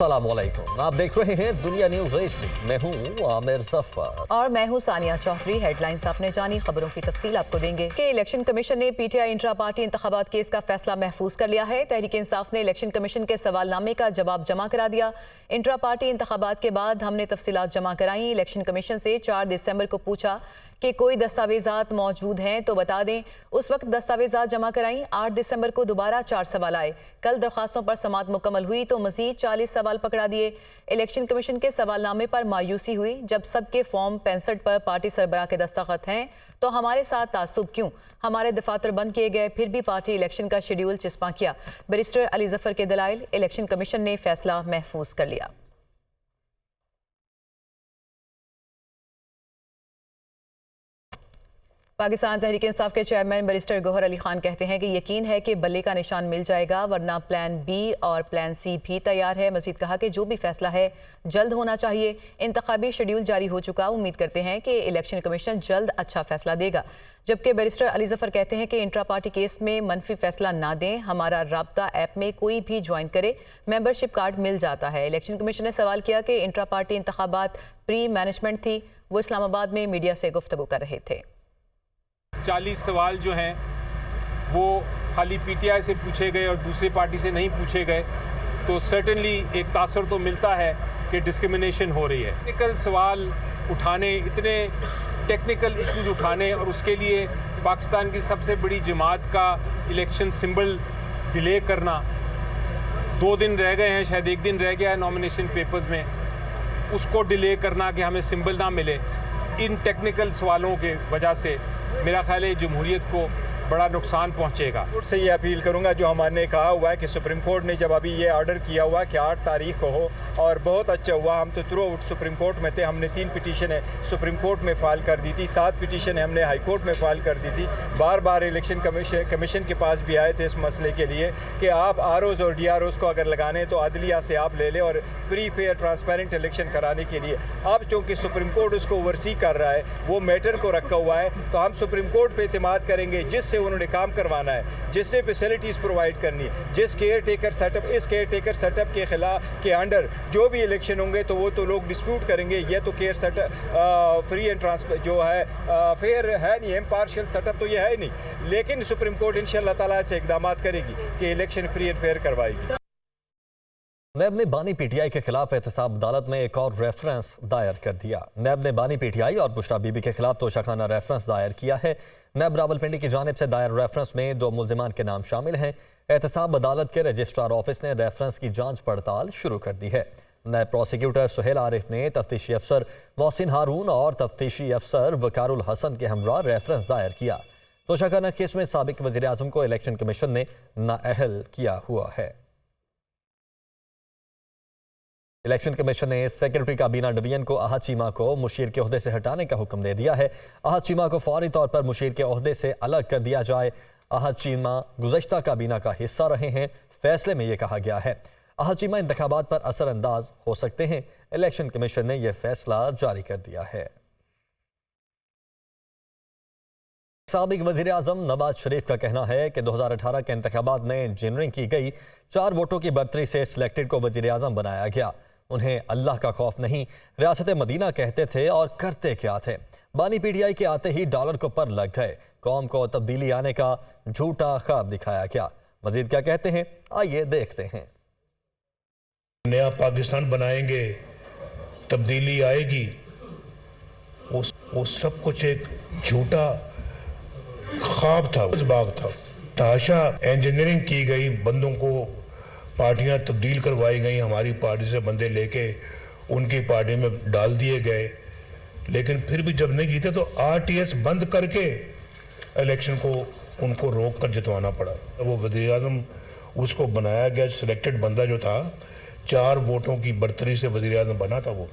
السلام علیکم، آپ دیکھ رہے ہیں دنیا نیوز HD۔ میں ہوں عامر ظفر اور میں ہوں ثانیہ چوہدری۔ ہیڈ لائنز آپ نے جانی، خبروں کی تفصیل آپ کو دیں گے کہ الیکشن کمیشن نے PTI انٹرا پارٹی انتخابات کیس کا فیصلہ محفوظ کر لیا ہے۔ تحریک انصاف نے الیکشن کمیشن کے سوال نامے کا جواب جمع کرا دیا۔ انٹرا پارٹی انتخابات کے بعد ہم نے تفصیلات جمع کرائیں۔ الیکشن کمیشن سے 4 دسمبر کو پوچھا کہ کوئی دستاویزات موجود ہیں تو بتا دیں۔ اس وقت دستاویزات جمع کرائیں۔ 8 دسمبر کو دوبارہ 4 سوال آئے۔ کل درخواستوں پر سماعت مکمل ہوئی تو مزید 40 سوال پکڑا دیے۔ الیکشن کمیشن کے سوال نامے پر مایوسی ہوئی۔ جب سب کے فارم 65 پر پارٹی سربراہ کے دستخط ہیں تو ہمارے ساتھ تعصب کیوں؟ ہمارے دفاتر بند کیے گئے، پھر بھی پارٹی الیکشن کا شیڈیول چسپاں کیا۔ بیرسٹر علی ظفر کے دلائل، الیکشن کمیشن نے فیصلہ محفوظ کر لیا۔ پاکستان تحریک انصاف کے چیئرمین بیرسٹر گوہر علی خان کہتے ہیں کہ یقین ہے کہ بلے کا نشان مل جائے گا، ورنہ پلان B اور پلان C بھی تیار ہے۔ مزید کہا کہ جو بھی فیصلہ ہے جلد ہونا چاہیے۔ انتخابی شیڈیول جاری ہو چکا، امید کرتے ہیں کہ الیکشن کمیشن جلد اچھا فیصلہ دے گا۔ جبکہ بیرسٹر علی ظفر کہتے ہیں کہ انٹرا پارٹی کیس میں منفی فیصلہ نہ دیں، ہمارا رابطہ ایپ میں کوئی بھی جوائن کرے ممبرشپ کارڈ مل جاتا ہے۔ الیکشن کمیشن نے سوال کیا کہ انٹرا پارٹی انتخابات پری مینجمنٹ تھی۔ وہ اسلام آباد میں میڈیا سے گفتگو کر رہے تھے۔ 40 سوال جو ہیں وہ خالی PTI سے پوچھے گئے اور دوسری پارٹی سے نہیں پوچھے گئے، تو سرٹنلی ایک تاثر تو ملتا ہے کہ ڈسکرمنیشن ہو رہی ہے۔ ٹیکنیکل سوال اٹھانے، اتنے ٹیکنیکل ایشوز اٹھانے، اور اس کے لیے پاکستان کی سب سے بڑی جماعت کا الیکشن سمبل ڈیلے کرنا، 2 دن رہ گئے ہیں، شاید 1 دن رہ گیا ہے نامینیشن پیپرز میں، اس کو ڈیلے کرنا کہ ہمیں سمبل نہ ملے، ان ٹیکنیکل سوالوں کے وجہ سے میرا خیال ہے جمہوریت کو بڑا نقصان پہنچے گا۔ سے یہ اپیل کروں گا، جو ہمارے کہا ہوا ہے کہ سپریم کورٹ نے جب ابھی یہ آرڈر کیا ہوا کہ 8 تاریخ کو ہو، اور بہت اچھا ہوا، ہم تو تھرو آؤٹ سپریم کورٹ میں تھے، ہم نے 3 پٹیشنیں سپریم کورٹ میں فائل کر دی تھی، 7 پٹیشنیں ہم نے ہائی کورٹ میں فائل کر دی تھی، بار بار الیکشن کمیشن کے پاس بھی آئے تھے اس مسئلے کے لیے کہ آپ ROs اور DROs کو اگر لگانے تو عدلیہ سے آپ لے لیں اور فری فیئر ٹرانسپیرنٹ الیکشن کرانے کے لیے۔ اب چونکہ سپریم کورٹ اس کو اوورسی کر رہا ہے، وہ میٹر کو رکھا ہوا ہے، تو ہم سپریم کورٹ پہ اعتماد کریں گے، جس سے انہوں نے کام کروانا ہے، جس سے فیسلٹیز پرووائڈ کرنی ہے، جس کیئر ٹیکر سیٹ اپ، اس کیئر ٹیکر سیٹ اپ کے خلاف کے انڈر جو بھی الیکشن ہوں گے تو وہ تو لوگ ڈسپیوٹ کریں گے۔ یہ تو care set free and transfer جو ہے فیئر ہے نہیں، امپارشل سیٹ اپ تو یہ ہے نہیں، لیکن سپریم کورٹ انشاءاللہ تعالیٰ سے اقدامات کرے گی کہ الیکشن فری اینڈ فیئر کروائے گی۔ نیب نے بانی PTI کے خلاف احتساب عدالت میں ایک اور ریفرنس دائر کر دیا۔ نیب نے بانی PTI اور بشرا بی بی کے خلاف توشیخانہ ریفرنس دائر کیا ہے۔ نیب راولپنڈی کی جانب سے دائر ریفرنس میں 2 ملزمان کے نام شامل ہیں۔ احتساب عدالت کے رجسٹرار آفس نے ریفرنس کی جانچ پڑتال شروع کر دی ہے۔ نیب پروسیکیوٹر سہیل عارف نے تفتیشی افسر محسن ہارون اور تفتیشی افسر وقار الحسن کے ہمراہ ریفرنس دائر کیا۔ توشیخانہ کیس میں سابق وزیراعظم کو الیکشن کمیشن نے نااہل کیا ہوا ہے۔ الیکشن کمیشن نے سیکرٹری کابینہ ڈویژن کو احد چیمہ کو مشیر کے عہدے سے ہٹانے کا حکم دے دیا ہے۔ احد چیمہ کو فوری طور پر مشیر کے عہدے سے الگ کر دیا جائے۔ احد چیمہ گزشتہ کابینہ کا حصہ رہے ہیں۔ فیصلے میں یہ کہا گیا ہے احد چیمہ انتخابات پر اثر انداز ہو سکتے ہیں۔ الیکشن کمیشن نے یہ فیصلہ جاری کر دیا ہے۔ سابق وزیر اعظم نواز شریف کا کہنا ہے کہ 2018 کے انتخابات میں انجینئرنگ کی گئی، 4 ووٹوں کی برتری سے سلیکٹڈ کو وزیر اعظم بنایا گیا۔ انہیں اللہ کا خوف نہیں، ریاست مدینہ کہتے تھے اور کرتے کیا تھے۔ بانی PTI کے آتے ہی ڈالر کو پر لگ گئے، قوم کو تبدیلی آنے کا جھوٹا خواب دکھایا گیا۔ مزید کیا کہتے ہیں، آئیے دیکھتے ہیں۔ نیا پاکستان بنائیں گے، تبدیلی آئے گی، وہ سب کچھ ایک جھوٹا خواب تھا، باغ تھا۔ تحاشا انجینئرنگ کی گئی، بندوں کو پارٹیاں تبدیل کروائی گئیں، ہماری پارٹی سے بندے لے کے ان کی پارٹی میں ڈال دیے گئے، لیکن پھر بھی جب نہیں جیتے تو RTS بند کر کے الیکشن کو ان کو روک کر جتوانا پڑا۔ وہ وزیر اعظم اس کو بنایا گیا، سلیکٹڈ بندہ جو تھا 4 ووٹوں کی برتری سے وزیر اعظم بنا تھا۔ وہ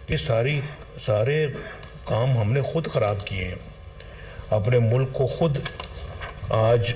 یہ سارے کام ہم نے خود خراب کیے ہیں، اپنے ملک کو خود آج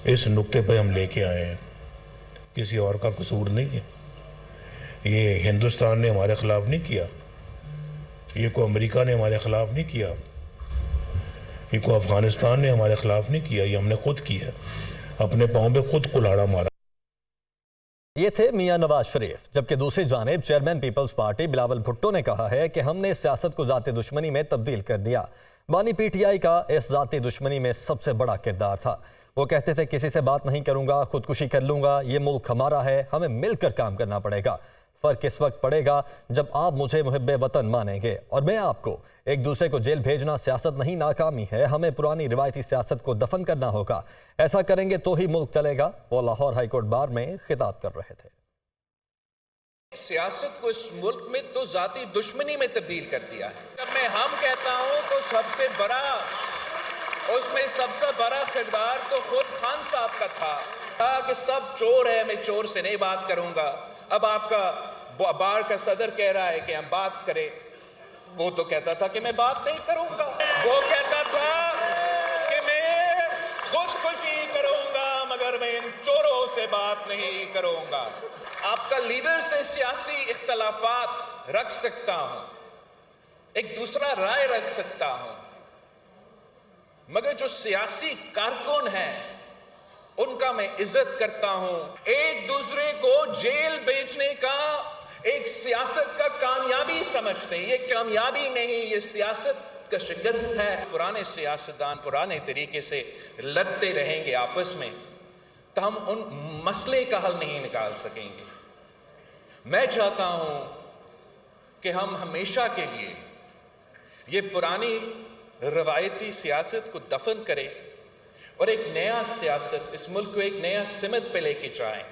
اس نقطے پہ ہم لے کے آئے ہیں، کسی اور کا قصور نہیں ہے۔ یہ ہندوستان نے ہمارے خلاف نہیں کیا، یہ کوئی امریکہ نے ہمارے خلاف نہیں کیا، یہ کوئی افغانستان نے ہمارے خلاف نہیں کیا، یہ ہم نے خود کیا، اپنے پاؤں پہ خود کلاڑا مارا۔ یہ تھے میاں نواز شریف، جبکہ دوسری جانب chairman Peoples Party Bilawal Bhutto نے کہا ہے کہ ہم نے سیاست کو ذاتی دشمنی میں تبدیل کر دیا۔ بانی پی ٹی آئی کا اس ذاتی دشمنی میں سب سے بڑا کردار تھا۔ وہ کہتے تھے کسی سے بات نہیں کروں گا، خودکشی کر لوں گا، یہ ملک ہمارا ہے، ہمیں مل کر کام کرنا پڑے گا۔ فرق اس وقت پڑے گا جب آپ مجھے محب وطن مانیں گے اور میں آپ کو۔ ایک دوسرے کو جیل بھیجنا سیاست نہیں، ناکامی ہے۔ ہمیں پرانی روایتی سیاست کو دفن کرنا ہوگا۔ ایسا کریں گے تو ہی ملک چلے گا۔ وہ لاہور ہائی کورٹ بار میں خطاب کر رہے تھے۔ سیاست کو اس ملک میں تو ذاتی دشمنی میں تبدیل کر دیا ہے۔ جب میں ہم کہتا ہوں تو سب سے بڑا کردار تو خود خان صاحب کا تھا۔ کہا کہ سب چور ہے، میں چور سے نہیں بات کروں گا۔ اب آپ کا بار کا صدر کہہ رہا ہے کہ ہم بات کریں۔ وہ تو کہتا تھا کہ میں بات نہیں کروں گا۔ وہ کہتا تھا کہ میں خودکشی کروں گا مگر میں ان چوروں سے بات نہیں کروں گا۔ آپ کا لیڈر سے سیاسی اختلافات رکھ سکتا ہوں، ایک دوسرا رائے رکھ سکتا ہوں، مگر جو سیاسی کارکن ہیں ان کا میں عزت کرتا ہوں۔ ایک دوسرے کو جیل بھیجنے کا ایک سیاست کا کامیابی سمجھتے ہیں، یہ کامیابی نہیں، یہ سیاست کا شکست ہے۔ پرانے سیاستدان پرانے طریقے سے لڑتے رہیں گے آپس میں تو ہم ان مسئلے کا حل نہیں نکال سکیں گے۔ میں چاہتا ہوں کہ ہم ہمیشہ کے لیے یہ پرانی روایتی سیاست کو دفن کریں اور ایک نیا سیاست، اس ملک کو ایک نیا سمت پہ لے کے جائیں۔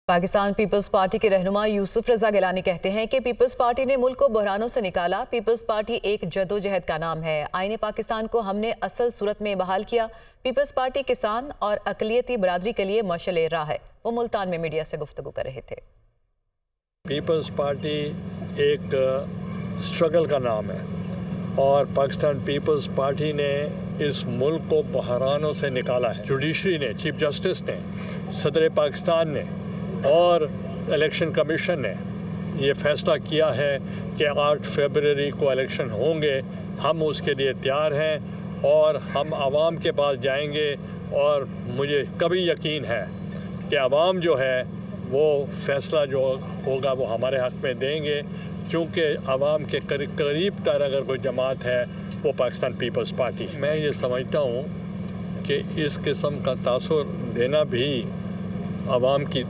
پاکستان پیپلز پارٹی کے رہنما یوسف رضا گیلانی کہتے ہیں کہ پیپلز پارٹی نے ملک کو بحرانوں سے نکالا۔ پیپلز پارٹی ایک جدوجہد کا نام ہے۔ آئین پاکستان کو ہم نے اصل صورت میں بحال کیا۔ پیپلز پارٹی کسان اور اقلیتی برادری کے لیے مشعل راہ ہے۔ وہ ملتان میں میڈیا سے گفتگو کر رہے تھے۔ پیپلز پارٹی ایک سٹرگل کا نام ہے اور پاکستان پیپلز پارٹی نے اس ملک کو بحرانوں سے نکالا ہے۔ جوڈیشری نے، چیف جسٹس نے، صدر پاکستان نے اور الیکشن کمیشن نے یہ فیصلہ کیا ہے کہ 8 فروری کو الیکشن ہوں گے۔ ہم اس کے لیے تیار ہیں اور ہم عوام کے پاس جائیں گے اور مجھے کبھی یقین ہے کہ عوام جو ہے وہ فیصلہ جو ہوگا وہ ہمارے حق میں دیں گے، چونکہ عوام کے قریب تر اگر کوئی جماعت ہے وہ پاکستان پیپلز پارٹی ہے۔ میں یہ سمجھتا ہوں کہ اس قسم کا تاثر دینا بھی عوام کی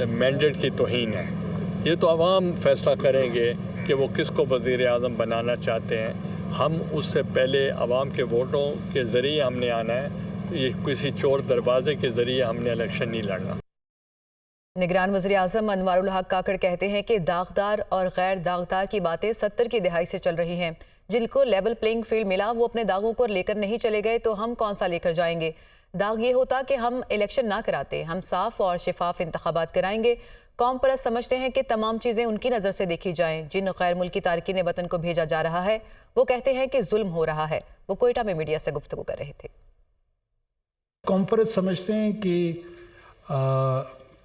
مینڈیٹ کی توہین ہے۔ یہ تو عوام فیصلہ کریں گے کہ وہ کس کو وزیر اعظم بنانا چاہتے ہیں۔ ہم اس سے پہلے عوام کے ووٹوں کے ذریعے ہم نے آنا ہے، یہ کسی چور دروازے کے ذریعے ہم نے الیکشن نہیں لڑنا۔ نگران وزیر اعظم انوار الحق کاکڑ کہتے ہیں کہ داغدار اور غیر داغدار کی باتیں 70 کی دہائی سے چل رہی ہیں۔ جن کو لیول پلینگ فیلڈ ملا وہ اپنے داغوں کو لے کر نہیں چلے گئے تو ہم کون سا لے کر جائیں گے؟ داغ یہ ہوتا کہ ہم الیکشن نہ کراتے، ہم صاف اور شفاف انتخابات کرائیں گے۔ قوم پرست سمجھتے ہیں کہ تمام چیزیں ان کی نظر سے دیکھی جائیں۔ جن غیر ملکی تارکین وطن کو بھیجا جا رہا ہے وہ کہتے ہیں کہ ظلم ہو رہا ہے۔ وہ کوئٹہ میں میڈیا سے گفتگو کر رہے تھے۔ قوم پرست سمجھتے ہیں کہ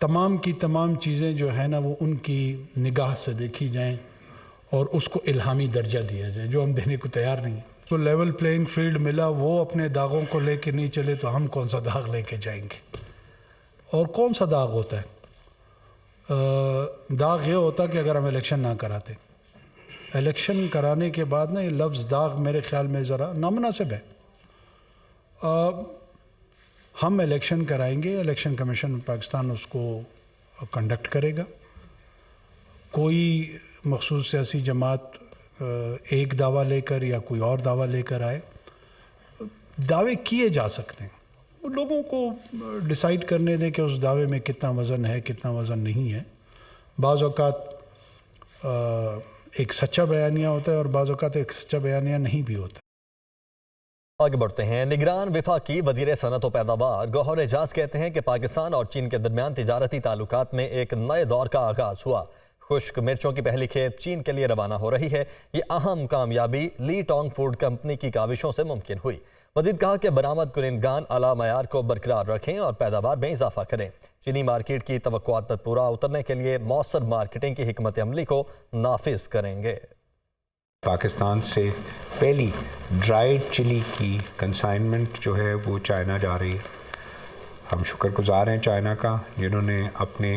تمام کی تمام چیزیں جو ہے نا وہ ان کی نگاہ سے دیکھی جائیں اور اس کو الہامی درجہ دیا جائے، جو ہم دینے کو تیار نہیں ہیں۔ تو لیول پلینگ فیلڈ ملا، وہ اپنے داغوں کو لے کے نہیں چلے تو ہم کون سا داغ لے کے جائیں گے؟ اور کون سا داغ ہوتا ہے؟ داغ یہ ہوتا کہ اگر ہم الیکشن نہ کراتے۔ الیکشن کرانے کے بعد نا یہ لفظ داغ میرے خیال میں ذرا نامناسب ہے۔ ہم الیکشن کرائیں گے، الیکشن کمیشن پاکستان اس کو کنڈکٹ کرے گا۔ کوئی مخصوص سیاسی جماعت ایک دعویٰ لے کر یا کوئی اور دعویٰ لے کر آئے، دعوے کیے جا سکتے ہیں، وہ لوگوں کو ڈیسائیڈ کرنے دے کہ اس دعوے میں کتنا وزن ہے کتنا وزن نہیں ہے۔ بعض اوقات ایک سچا بیانیہ ہوتا ہے اور بعض اوقات ایک سچا بیانیہ نہیں بھی ہوتا۔ آگے بڑھتے ہیں۔ نگران وفاقی وزیر صنعت و پیداوار گوہر اعجاز کہتے ہیں کہ پاکستان اور چین کے درمیان تجارتی تعلقات میں ایک نئے دور کا آغاز ہوا۔ خشک مرچوں کی پہلی کھیپ چین کے لیے روانہ ہو رہی ہے۔ یہ اہم کامیابی لی ٹانگ فوڈ کمپنی کی کاوشوں سے ممکن ہوئی۔ مزید کہا کہ برآمد کنندگان اعلیٰ معیار کو برقرار رکھیں اور پیداوار میں اضافہ کریں۔ چینی مارکیٹ کی توقعات پر پورا اترنے کے لیے مؤثر مارکیٹنگ کی حکمت عملی کو نافذ کریں گے۔ پاکستان سے پہلی ڈرائیڈ چلی کی کنسائنمنٹ جو ہے وہ چائنا جا رہی ہے۔ ہم شکر گزار ہیں چائنا کا، جنہوں نے اپنے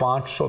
$500